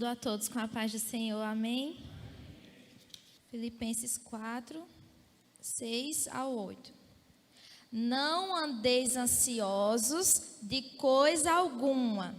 Saúdo a todos com a paz do Senhor, amém? Filipenses 4, 6 ao 8. Não andeis ansiosos de coisa alguma.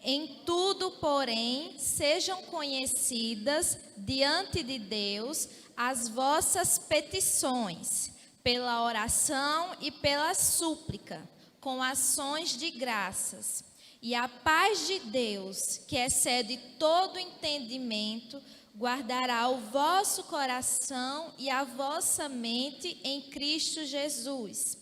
Em tudo, porém, sejam conhecidas diante de Deus as vossas petições, pela oração e pela súplica, com ações de graças. E a paz de Deus, que excede todo entendimento, guardará o vosso coração e a vossa mente em Cristo Jesus.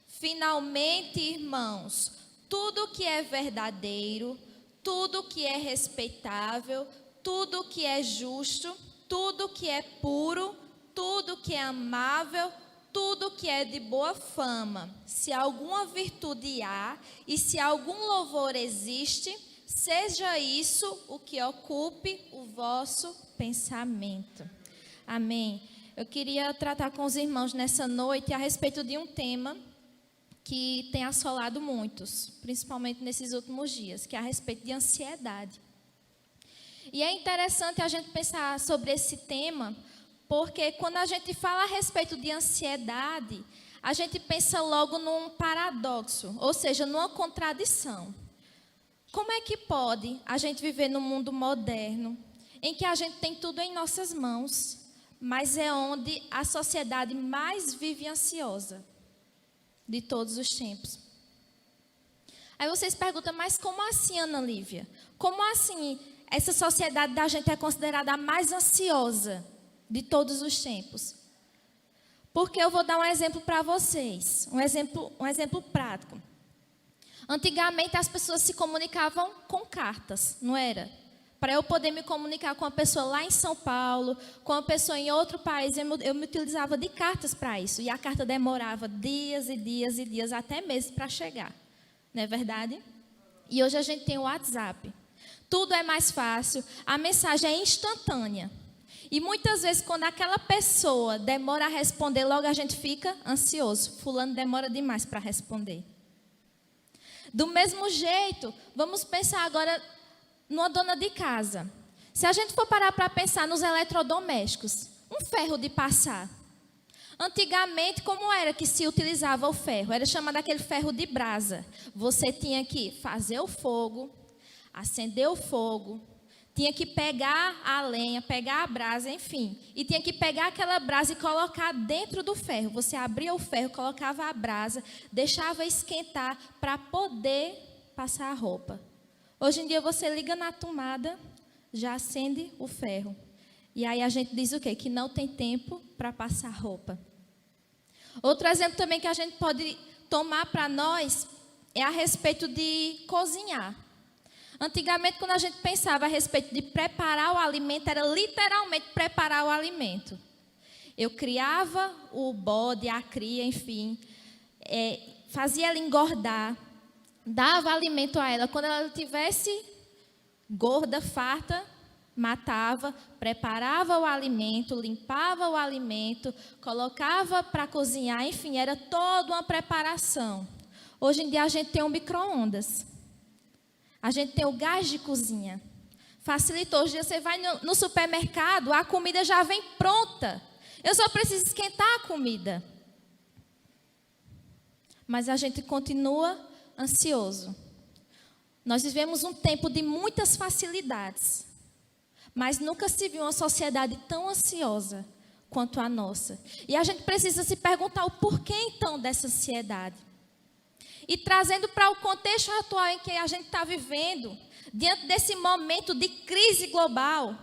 Finalmente, irmãos, tudo que é verdadeiro, tudo que é respeitável, tudo que é justo, tudo que é puro, tudo que é amável, tudo que é de boa fama, se alguma virtude há e se algum louvor existe, seja isso o que ocupe o vosso pensamento. Amém. Eu queria tratar com os irmãos nessa noite a respeito de um tema que tem assolado muitos, principalmente nesses últimos dias, que é a respeito de ansiedade. E é interessante a gente pensar sobre esse tema, porque quando a gente fala a respeito de ansiedade, a gente pensa logo num paradoxo, ou seja, numa contradição. Como é que pode a gente viver num mundo moderno, em que a gente tem tudo em nossas mãos, mas é onde a sociedade mais vive ansiosa de todos os tempos? Aí vocês perguntam, mas como assim, Ana Lívia? Como assim essa sociedade da gente é considerada a mais ansiosa de todos os tempos? Porque eu vou dar um exemplo para vocês, um exemplo prático. Antigamente as pessoas se comunicavam com cartas, não era? Para eu poder me comunicar com uma pessoa lá em São Paulo, com uma pessoa em outro país, eu me utilizava de cartas para isso. E a carta demorava dias e dias e dias, até meses para chegar. Não é verdade? E hoje a gente tem o WhatsApp. Tudo é mais fácil, a mensagem é instantânea. E muitas vezes, quando aquela pessoa demora a responder, logo a gente fica ansioso. Fulano demora demais para responder. Do mesmo jeito, vamos pensar agora numa dona de casa. Se a gente for parar para pensar nos eletrodomésticos, um ferro de passar. Antigamente, como era que se utilizava o ferro? Era chamado aquele ferro de brasa. Você tinha que fazer o fogo, acender o fogo, tinha que pegar a lenha, pegar a brasa, enfim. E tinha que pegar aquela brasa e colocar dentro do ferro. Você abria o ferro, colocava a brasa, deixava esquentar para poder passar a roupa. Hoje em dia você liga na tomada, já acende o ferro. E aí a gente diz o quê? Que não tem tempo para passar roupa. Outro exemplo também que a gente pode tomar para nós é a respeito de cozinhar. Antigamente, quando a gente pensava a respeito de preparar o alimento, era literalmente preparar o alimento. Eu criava o bode, a cria, enfim, fazia ela engordar, dava alimento a ela. Quando ela estivesse gorda, farta, matava, preparava o alimento, limpava o alimento, colocava para cozinhar, enfim, era toda uma preparação. Hoje em dia a gente tem um micro-ondas. A gente tem o gás de cozinha. Facilitou. Hoje você vai no supermercado, a comida já vem pronta. Eu só preciso esquentar a comida. Mas a gente continua ansioso. Nós vivemos um tempo de muitas facilidades. Mas nunca se viu uma sociedade tão ansiosa quanto a nossa. E a gente precisa se perguntar o porquê então dessa ansiedade. E trazendo para o contexto atual em que a gente está vivendo, diante desse momento de crise global,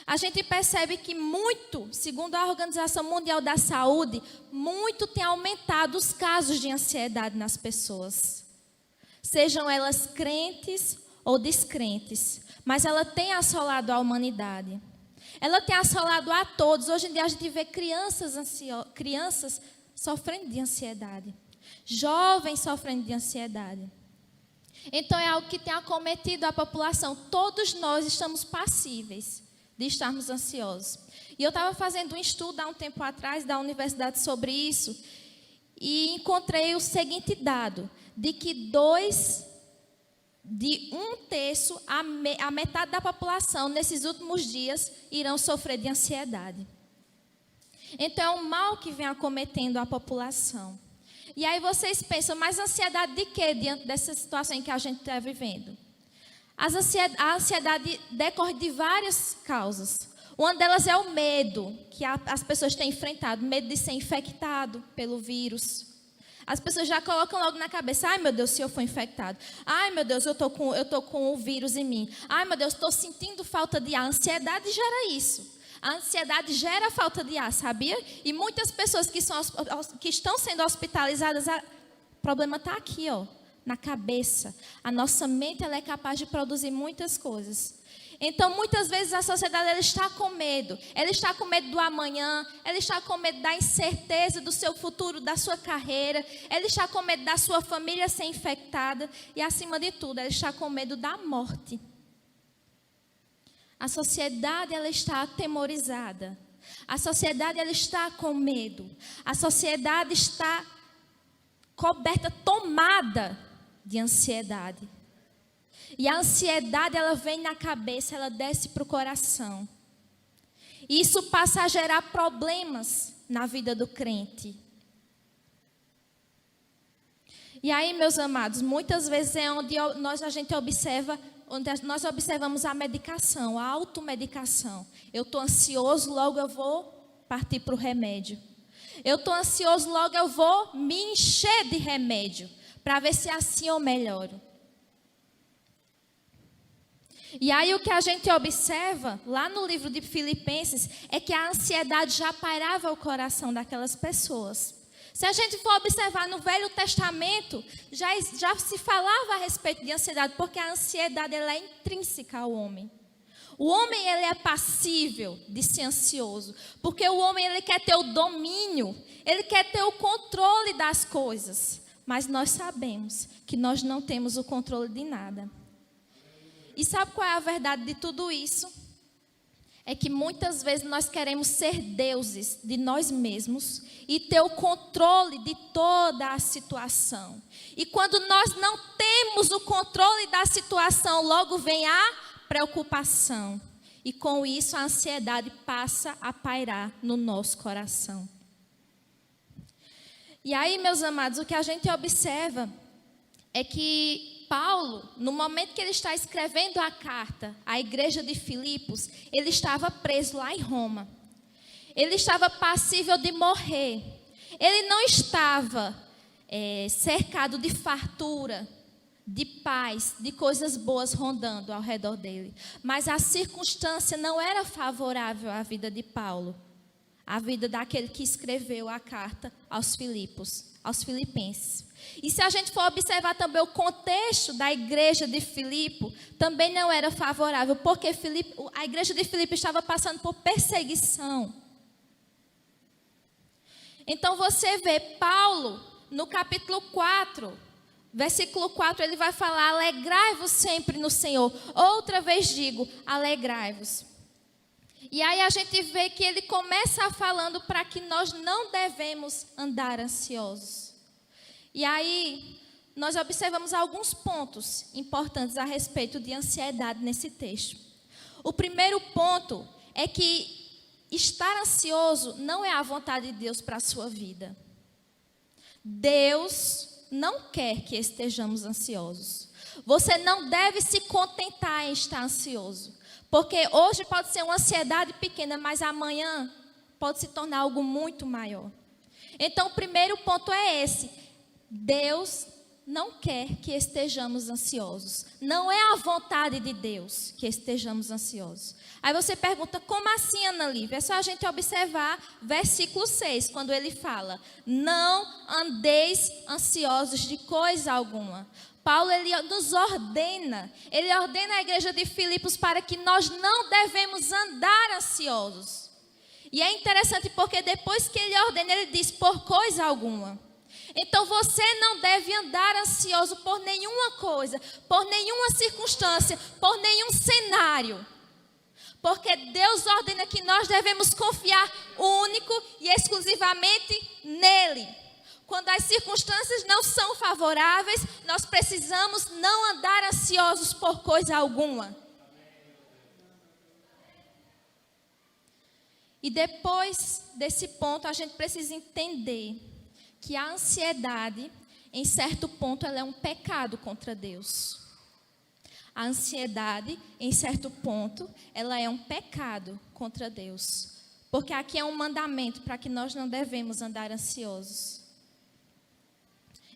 a gente percebe que muito, segundo a Organização Mundial da Saúde, muito tem aumentado os casos de ansiedade nas pessoas. Sejam elas crentes ou descrentes, mas ela tem assolado a humanidade. Ela tem assolado a todos. Hoje em dia a gente vê crianças sofrendo de ansiedade. Jovens sofrendo de ansiedade. Então é algo que tem acometido a população. Todos nós estamos passíveis de estarmos ansiosos. E eu estava fazendo um estudo há um tempo atrás da universidade sobre isso e encontrei o seguinte dado, de que 2 de 1/3 a metade da população, nesses últimos dias, irão sofrer de ansiedade. Então, é um mal que vem acometendo a população. E aí vocês pensam, mas ansiedade de quê diante dessa situação em que a gente está vivendo? A ansiedade decorre de várias causas. Uma delas é o medo que as pessoas têm enfrentado, medo de ser infectado pelo vírus. As pessoas já colocam logo na cabeça, ai meu Deus, se eu for infectado. Ai meu Deus, eu tô com o vírus em mim. Ai meu Deus, estou sentindo falta de ar. A ansiedade gera isso. A ansiedade gera falta de ar, sabia? E muitas pessoas que estão sendo hospitalizadas, o problema está aqui, ó, na cabeça. A nossa mente ela é capaz de produzir muitas coisas. Então, muitas vezes a sociedade ela está com medo. Ela está com medo do amanhã. Ela está com medo da incerteza do seu futuro, da sua carreira. Ela está com medo da sua família ser infectada. E, acima de tudo, ela está com medo da morte. A sociedade ela está atemorizada. A sociedade ela está com medo. A sociedade está coberta, tomada de ansiedade. E a ansiedade, ela vem na cabeça, ela desce para o coração. E isso passa a gerar problemas na vida do crente. E aí, meus amados, muitas vezes é onde nós observamos a medicação, a automedicação. Eu estou ansioso, logo eu vou partir para o remédio. Eu estou ansioso, logo eu vou me encher de remédio, para ver se assim eu melhoro. E aí o que a gente observa lá no livro de Filipenses é que a ansiedade já pairava o coração daquelas pessoas. Se a gente for observar no Velho Testamento, já se falava a respeito de ansiedade, porque a ansiedade ela é intrínseca ao homem. O homem ele é passível de ser ansioso, porque o homem ele quer ter o domínio, ele quer ter o controle das coisas. Mas nós sabemos que nós não temos o controle de nada. E sabe qual é a verdade de tudo isso? É que muitas vezes nós queremos ser deuses de nós mesmos e ter o controle de toda a situação. E quando nós não temos o controle da situação, logo vem a preocupação. E com isso a ansiedade passa a pairar no nosso coração. E aí, meus amados, o que a gente observa é que Paulo, no momento que ele está escrevendo a carta à igreja de Filipos, ele estava preso lá em Roma. Ele estava passível de morrer. Ele não estava cercado de fartura, de paz, de coisas boas rondando ao redor dele. Mas a circunstância não era favorável à vida de Paulo, à vida daquele que escreveu a carta aos Filipenses. E se a gente for observar também o contexto da igreja de Filipe, também não era favorável, porque a igreja de Filipe estava passando por perseguição. Então você vê Paulo, no capítulo 4, versículo 4, ele vai falar: alegrai-vos sempre no Senhor. Outra vez digo, alegrai-vos. E aí a gente vê que ele começa falando para que nós não devemos andar ansiosos. E aí, nós observamos alguns pontos importantes a respeito de ansiedade nesse texto. O primeiro ponto é que estar ansioso não é a vontade de Deus para a sua vida. Deus não quer que estejamos ansiosos. Você não deve se contentar em estar ansioso. Porque hoje pode ser uma ansiedade pequena, mas amanhã pode se tornar algo muito maior. Então, o primeiro ponto é esse. Deus não quer que estejamos ansiosos. Não é a vontade de Deus que estejamos ansiosos. Aí você pergunta, como assim, Ana Lívia? É só a gente observar versículo 6, quando ele fala: não andeis ansiosos de coisa alguma. Paulo, ele nos ordena, ele ordena a igreja de Filipos para que nós não devemos andar ansiosos. E é interessante porque depois que ele ordena, ele diz, por coisa alguma. Então você não deve andar ansioso por nenhuma coisa, por nenhuma circunstância, por nenhum cenário. Porque Deus ordena que nós devemos confiar único e exclusivamente nele. Quando as circunstâncias não são favoráveis, nós precisamos não andar ansiosos por coisa alguma. E depois desse ponto, a gente precisa entender que a ansiedade, em certo ponto, ela é um pecado contra Deus. A ansiedade, em certo ponto, ela é um pecado contra Deus. Porque aqui é um mandamento para que nós não devemos andar ansiosos.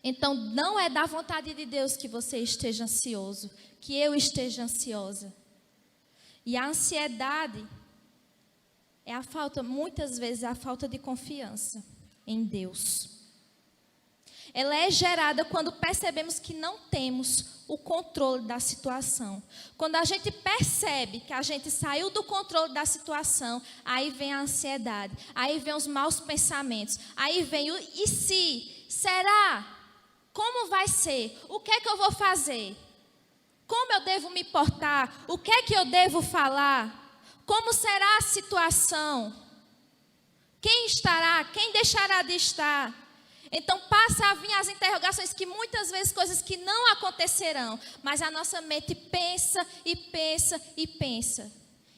Então, não é da vontade de Deus que você esteja ansioso, que eu esteja ansiosa. E a ansiedade é a falta, muitas vezes, a falta de confiança em Deus. Ela é gerada quando percebemos que não temos o controle da situação. Quando a gente percebe que a gente saiu do controle da situação, aí vem a ansiedade, aí vem os maus pensamentos, aí vem o e se? Será? Como vai ser? O que é que eu vou fazer? Como eu devo me portar? O que é que eu devo falar? Como será a situação? Quem estará? Quem deixará de estar? Então passa a vir as interrogações que muitas vezes coisas que não acontecerão, mas a nossa mente pensa e pensa e pensa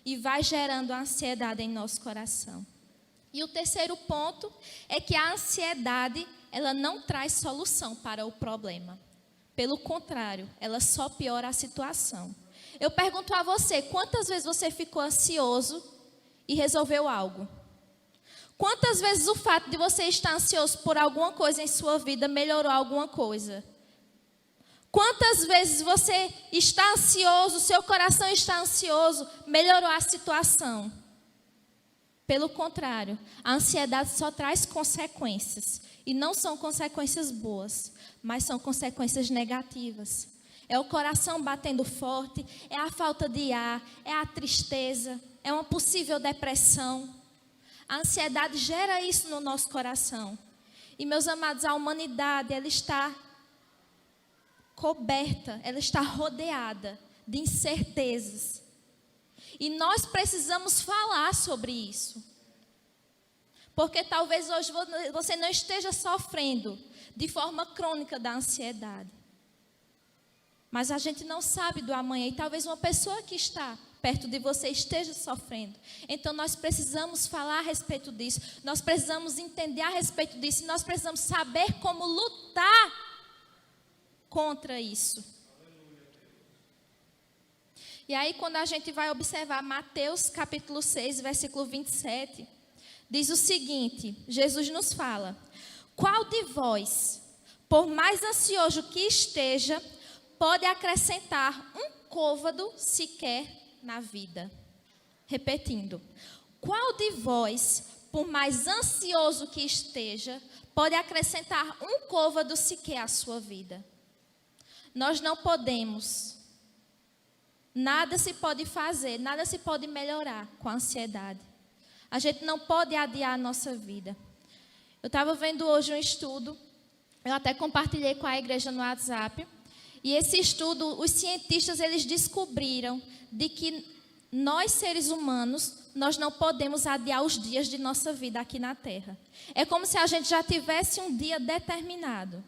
e vai gerando a ansiedade em nosso coração. E o terceiro ponto é que a ansiedade, ela não traz solução para o problema. Pelo contrário, ela só piora a situação. Eu pergunto a você, quantas vezes você ficou ansioso e resolveu algo? Quantas vezes o fato de você estar ansioso por alguma coisa em sua vida melhorou alguma coisa? Quantas vezes você está ansioso, seu coração está ansioso, melhorou a situação? Pelo contrário, a ansiedade só traz consequências. E não são consequências boas, mas são consequências negativas. É o coração batendo forte, é a falta de ar, é a tristeza, é uma possível depressão. A ansiedade gera isso no nosso coração. E, meus amados, a humanidade, ela está coberta, ela está rodeada de incertezas. E nós precisamos falar sobre isso. Porque talvez hoje você não esteja sofrendo de forma crônica da ansiedade. Mas a gente não sabe do amanhã. E talvez uma pessoa que está perto de você esteja sofrendo. Então nós precisamos falar a respeito disso. Nós precisamos entender a respeito disso. E nós precisamos saber como lutar contra isso. E aí quando a gente vai observar Mateus capítulo 6, versículo 27, diz o seguinte, Jesus nos fala: qual de vós, por mais ansioso que esteja, pode acrescentar um côvado sequer na vida? Repetindo, qual de vós, por mais ansioso que esteja, pode acrescentar um côvado sequer à sua vida? Nós não podemos, nada se pode fazer, nada se pode melhorar com a ansiedade. A gente não pode adiar a nossa vida. Eu estava vendo hoje um estudo, eu até compartilhei com a igreja no WhatsApp, e esse estudo, os cientistas, eles descobriram de que nós, seres humanos, nós não podemos adiar os dias de nossa vida aqui na Terra. É como se a gente já tivesse um dia determinado,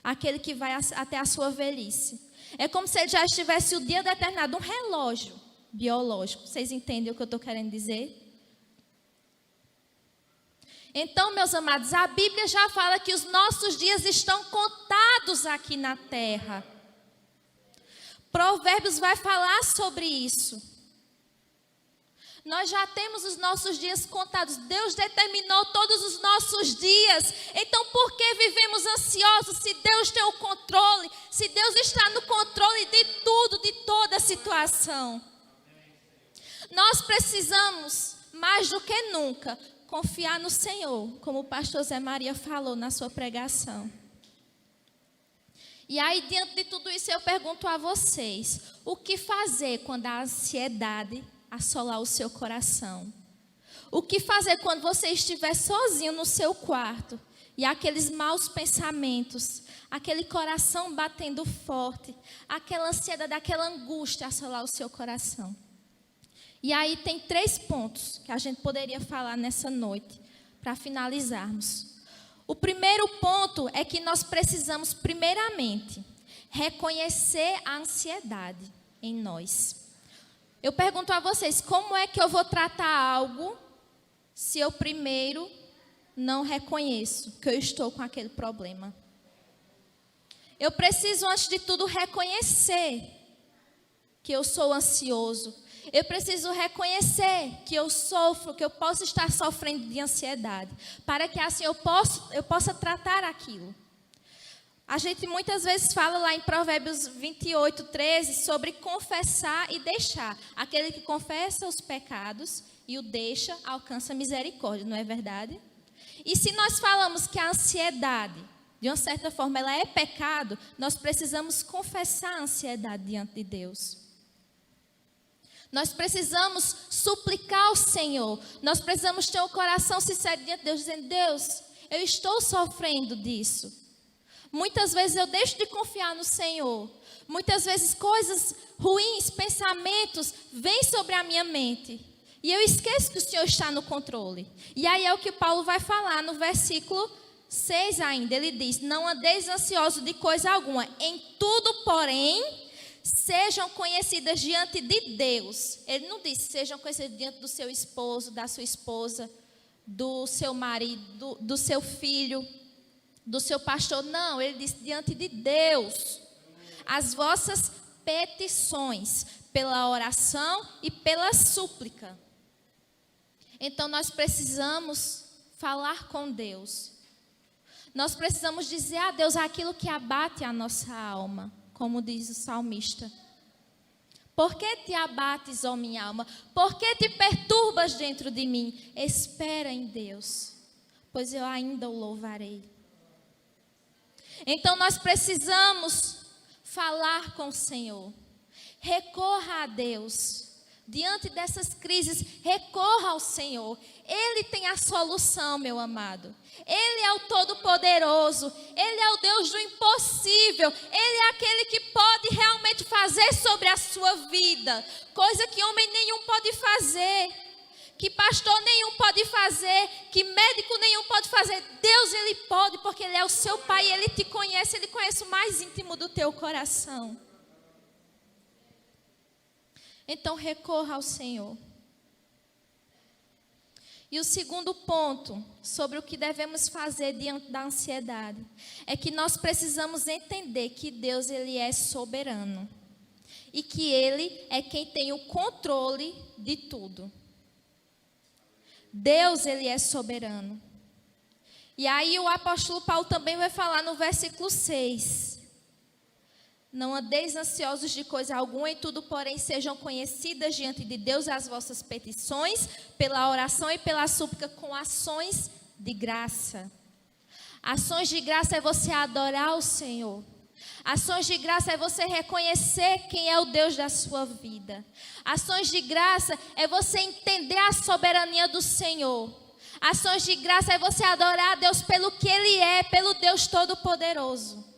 aquele que vai até a sua velhice. É como se ele já estivesse o dia determinado, um relógio biológico. Vocês entendem o que eu estou querendo dizer? Então, meus amados, a Bíblia já fala que os nossos dias estão contados aqui na terra. Provérbios vai falar sobre isso. Nós já temos os nossos dias contados. Deus determinou todos os nossos dias. Então, por que vivemos ansiosos se Deus tem o controle? Se Deus está no controle de tudo, de toda a situação. Nós precisamos, mais do que nunca, confiar no Senhor, como o pastor Zé Maria falou na sua pregação. E aí, diante de tudo isso, eu pergunto a vocês: o que fazer quando a ansiedade assolar o seu coração? O que fazer quando você estiver sozinho no seu quarto e aqueles maus pensamentos, aquele coração batendo forte, aquela ansiedade, aquela angústia assolar o seu coração? E aí tem 3 pontos que a gente poderia falar nessa noite, para finalizarmos. O primeiro ponto é que nós precisamos, primeiramente, reconhecer a ansiedade em nós. Eu pergunto a vocês, como é que eu vou tratar algo se eu primeiro não reconheço que eu estou com aquele problema? Eu preciso, antes de tudo, reconhecer que eu sou ansioso. Eu preciso reconhecer que eu sofro, que eu posso estar sofrendo de ansiedade, para que assim eu possa tratar aquilo. A gente muitas vezes fala lá em Provérbios 28:13 sobre confessar e deixar. Aquele que confessa os pecados e o deixa, alcança misericórdia, não é verdade? E se nós falamos que a ansiedade, de uma certa forma, ela é pecado, nós precisamos confessar a ansiedade diante de Deus. Nós precisamos suplicar ao Senhor. Nós precisamos ter um coração sincero diante de Deus, dizendo: Deus, eu estou sofrendo disso. Muitas vezes eu deixo de confiar no Senhor. Muitas vezes coisas ruins, pensamentos, vêm sobre a minha mente. E eu esqueço que o Senhor está no controle. E aí é o que Paulo vai falar no versículo 6 ainda. Ele diz: não andeis ansiosos de coisa alguma. Em tudo, porém, sejam conhecidas diante de Deus. Ele não disse sejam conhecidas diante do seu esposo, da sua esposa, do seu marido, do seu filho, do seu pastor. Não, ele disse diante de Deus. As vossas petições, pela oração e pela súplica. Então nós precisamos falar com Deus. Nós precisamos dizer a Deus aquilo que abate a nossa alma, como diz o salmista. Por que te abates, ó minha alma? Por que te perturbas dentro de mim? Espera em Deus, pois eu ainda o louvarei. Então nós precisamos falar com o Senhor. Recorra a Deus. Diante dessas crises, recorra ao Senhor. Ele tem a solução, meu amado. Ele é o Todo-Poderoso. Ele é o Deus do impossível. Ele é aquele que pode realmente fazer sobre a sua vida coisa que homem nenhum pode fazer, que pastor nenhum pode fazer, que médico nenhum pode fazer. Deus, Ele pode, porque Ele é o seu Pai. Ele te conhece, Ele conhece o mais íntimo do teu coração. Então recorra ao Senhor. E o segundo ponto sobre o que devemos fazer diante da ansiedade é que nós precisamos entender que Deus, Ele é soberano e que Ele é quem tem o controle de tudo. Deus, Ele é soberano. E aí o apóstolo Paulo também vai falar no versículo 6. Não andeis ansiosos de coisa alguma, em tudo, porém, sejam conhecidas diante de Deus as vossas petições, pela oração e pela súplica, com ações de graça. Ações de graça é você adorar o Senhor. Ações de graça é você reconhecer quem é o Deus da sua vida. Ações de graça é você entender a soberania do Senhor. Ações de graça é você adorar a Deus pelo que Ele é, pelo Deus Todo-Poderoso.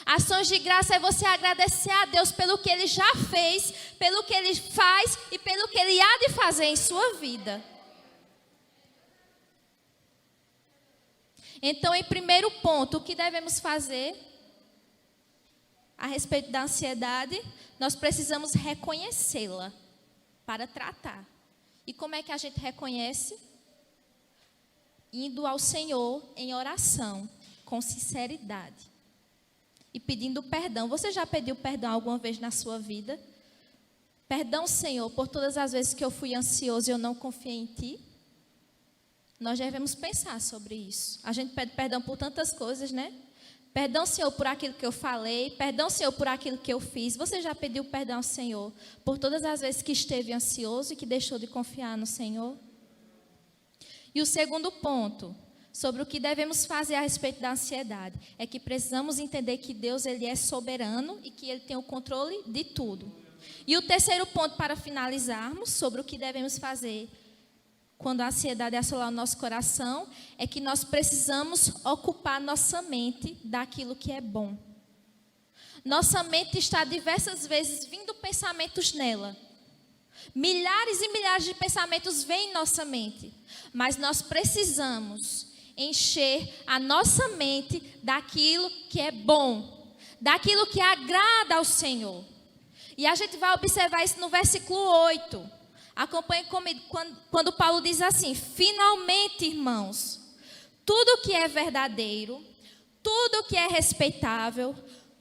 Ações de graça é você agradecer a Deus pelo que Ele já fez, pelo que Ele faz e pelo que Ele há de fazer em sua vida. Então, em primeiro ponto, o que devemos fazer a respeito da ansiedade? Nós precisamos reconhecê-la para tratar. E como é que a gente reconhece? Indo ao Senhor em oração, com sinceridade. E pedindo perdão. Você já pediu perdão alguma vez na sua vida? Perdão, Senhor, por todas as vezes que eu fui ansioso e eu não confiei em Ti. Nós devemos pensar sobre isso. A gente pede perdão por tantas coisas, né? Perdão, Senhor, por aquilo que eu falei. Perdão, Senhor, por aquilo que eu fiz. Você já pediu perdão ao Senhor por todas as vezes que esteve ansioso e que deixou de confiar no Senhor? E o segundo ponto sobre o que devemos fazer a respeito da ansiedade é que precisamos entender que Deus, Ele é soberano e que Ele tem o controle de tudo. E o terceiro ponto, para finalizarmos, sobre o que devemos fazer quando a ansiedade assolar o nosso coração, é que nós precisamos ocupar nossa mente daquilo que é bom. Nossa mente está diversas vezes vindo pensamentos nela. Milhares e milhares de pensamentos vêm em nossa mente, mas nós precisamos encher a nossa mente daquilo que é bom, daquilo que agrada ao Senhor. E a gente vai observar isso no versículo 8. Acompanhe comigo quando Paulo diz assim: finalmente, irmãos, tudo que é verdadeiro, tudo que é respeitável,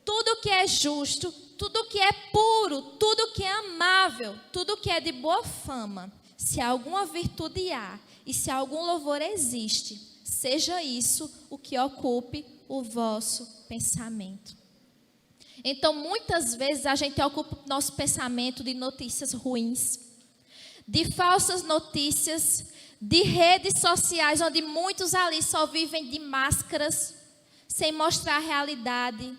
tudo que é justo, tudo que é puro, tudo que é amável, tudo que é de boa fama, se alguma virtude há e se algum louvor existe, seja isso o que ocupe o vosso pensamento. Então, muitas vezes a gente ocupa o nosso pensamento de notícias ruins, de falsas notícias, de redes sociais, onde muitos ali só vivem de máscaras, sem mostrar a realidade.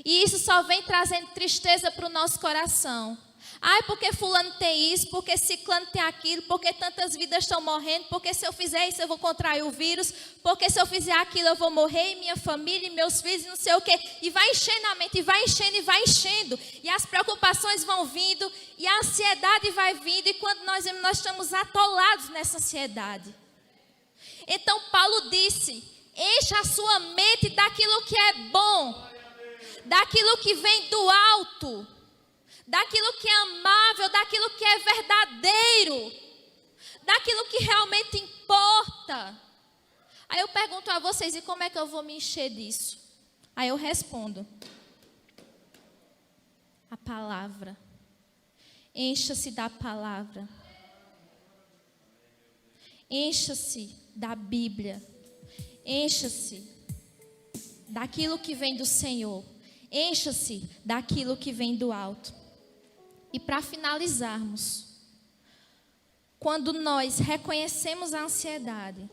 E isso só vem trazendo tristeza para o nosso coração. Ai, porque fulano tem isso, porque ciclano tem aquilo, porque tantas vidas estão morrendo, porque se eu fizer isso eu vou contrair o vírus, porque se eu fizer aquilo eu vou morrer, e minha família, e meus filhos, e não sei o quê. E vai enchendo a mente, e vai enchendo, e vai enchendo. E as preocupações vão vindo, e a ansiedade vai vindo, e quando nós vemos, nós estamos atolados nessa ansiedade. Então Paulo disse: encha a sua mente daquilo que é bom, daquilo que vem do alto, daquilo que é amável, daquilo que é verdadeiro, daquilo que realmente importa. Aí eu pergunto a vocês: e como é que eu vou me encher disso? Aí eu respondo: a palavra. Encha-se da palavra. Encha-se da Bíblia. Encha-se daquilo que vem do Senhor. Encha-se daquilo que vem do alto. E para finalizarmos, quando nós reconhecemos a ansiedade,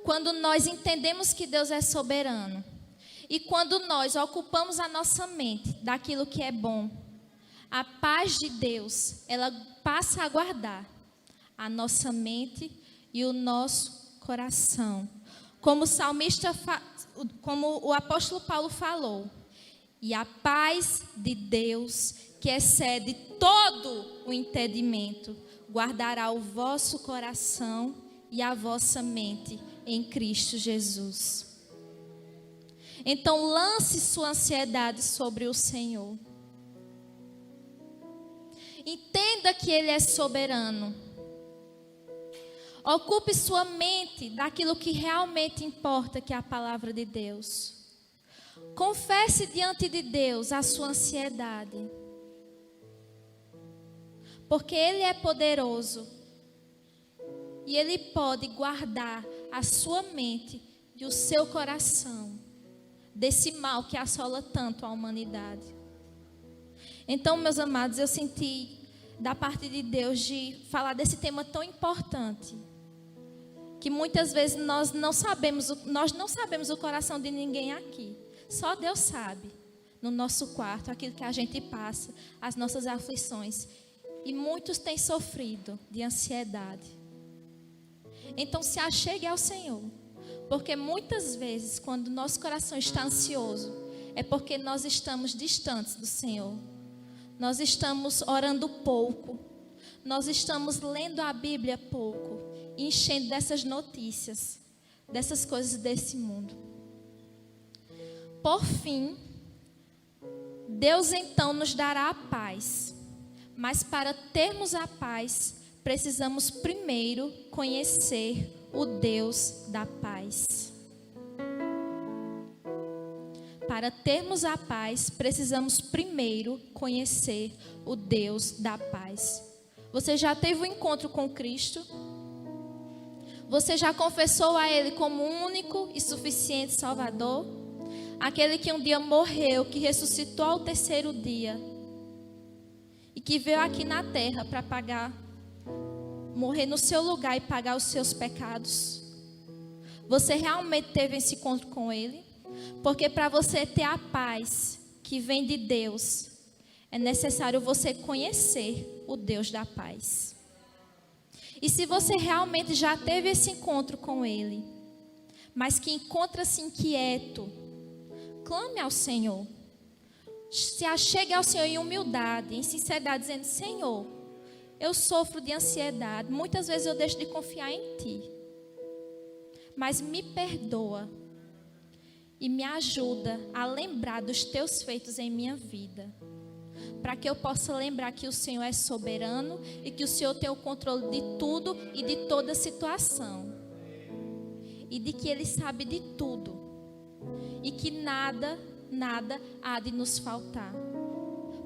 quando nós entendemos que Deus é soberano, e quando nós ocupamos a nossa mente daquilo que é bom, a paz de Deus, ela passa a guardar a nossa mente e o nosso coração. Como o salmista, como o apóstolo Paulo falou: e a paz de Deus, que excede todo o entendimento, guardará o vosso coração e a vossa mente em Cristo Jesus. Então lance sua ansiedade sobre o Senhor. Entenda que Ele é soberano. Ocupe sua mente daquilo que realmente importa, que é a palavra de Deus. Confesse diante de Deus a sua ansiedade. Porque Ele é poderoso. E Ele pode guardar a sua mente e o seu coração desse mal que assola tanto a humanidade. Então, meus amados, eu senti da parte de Deus de falar desse tema tão importante, que muitas vezes nós não sabemos o coração de ninguém aqui. Só Deus sabe, no nosso quarto, aquilo que a gente passa, as nossas aflições. E muitos têm sofrido de ansiedade. Então se achegue ao Senhor, porque muitas vezes quando nosso coração está ansioso, é porque nós estamos distantes do Senhor. Nós estamos orando pouco, nós estamos lendo a Bíblia pouco, enchendo dessas notícias, dessas coisas desse mundo. Por fim, Deus então nos dará a paz, mas para termos a paz, precisamos primeiro conhecer o Deus da paz. Para termos a paz, precisamos primeiro conhecer o Deus da paz. Você já teve um encontro com Cristo? Você já confessou a Ele como único e suficiente Salvador? Aquele que um dia morreu, que ressuscitou ao terceiro dia e que veio aqui na terra para morrer no seu lugar e pagar os seus pecados. Você realmente teve esse encontro com Ele? Porque para você ter a paz que vem de Deus, é necessário você conhecer o Deus da paz. E se você realmente já teve esse encontro com Ele, mas que encontra-se inquieto, clame ao Senhor. Se achegue ao Senhor em humildade, em sinceridade, dizendo: Senhor, eu sofro de ansiedade. Muitas vezes eu deixo de confiar em Ti. mas me perdoa e me ajuda a lembrar dos teus feitos em minha vida, para que eu possa lembrar que o Senhor é soberano e que o Senhor tem o controle de tudo e de toda situação, e de que Ele sabe de tudo e que nada há de nos faltar,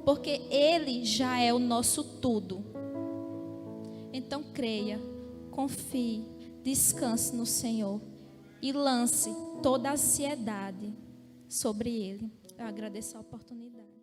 porque Ele já é o nosso tudo. Então creia, confie, descanse no Senhor e lance toda a ansiedade sobre Ele. Eu agradeço a oportunidade.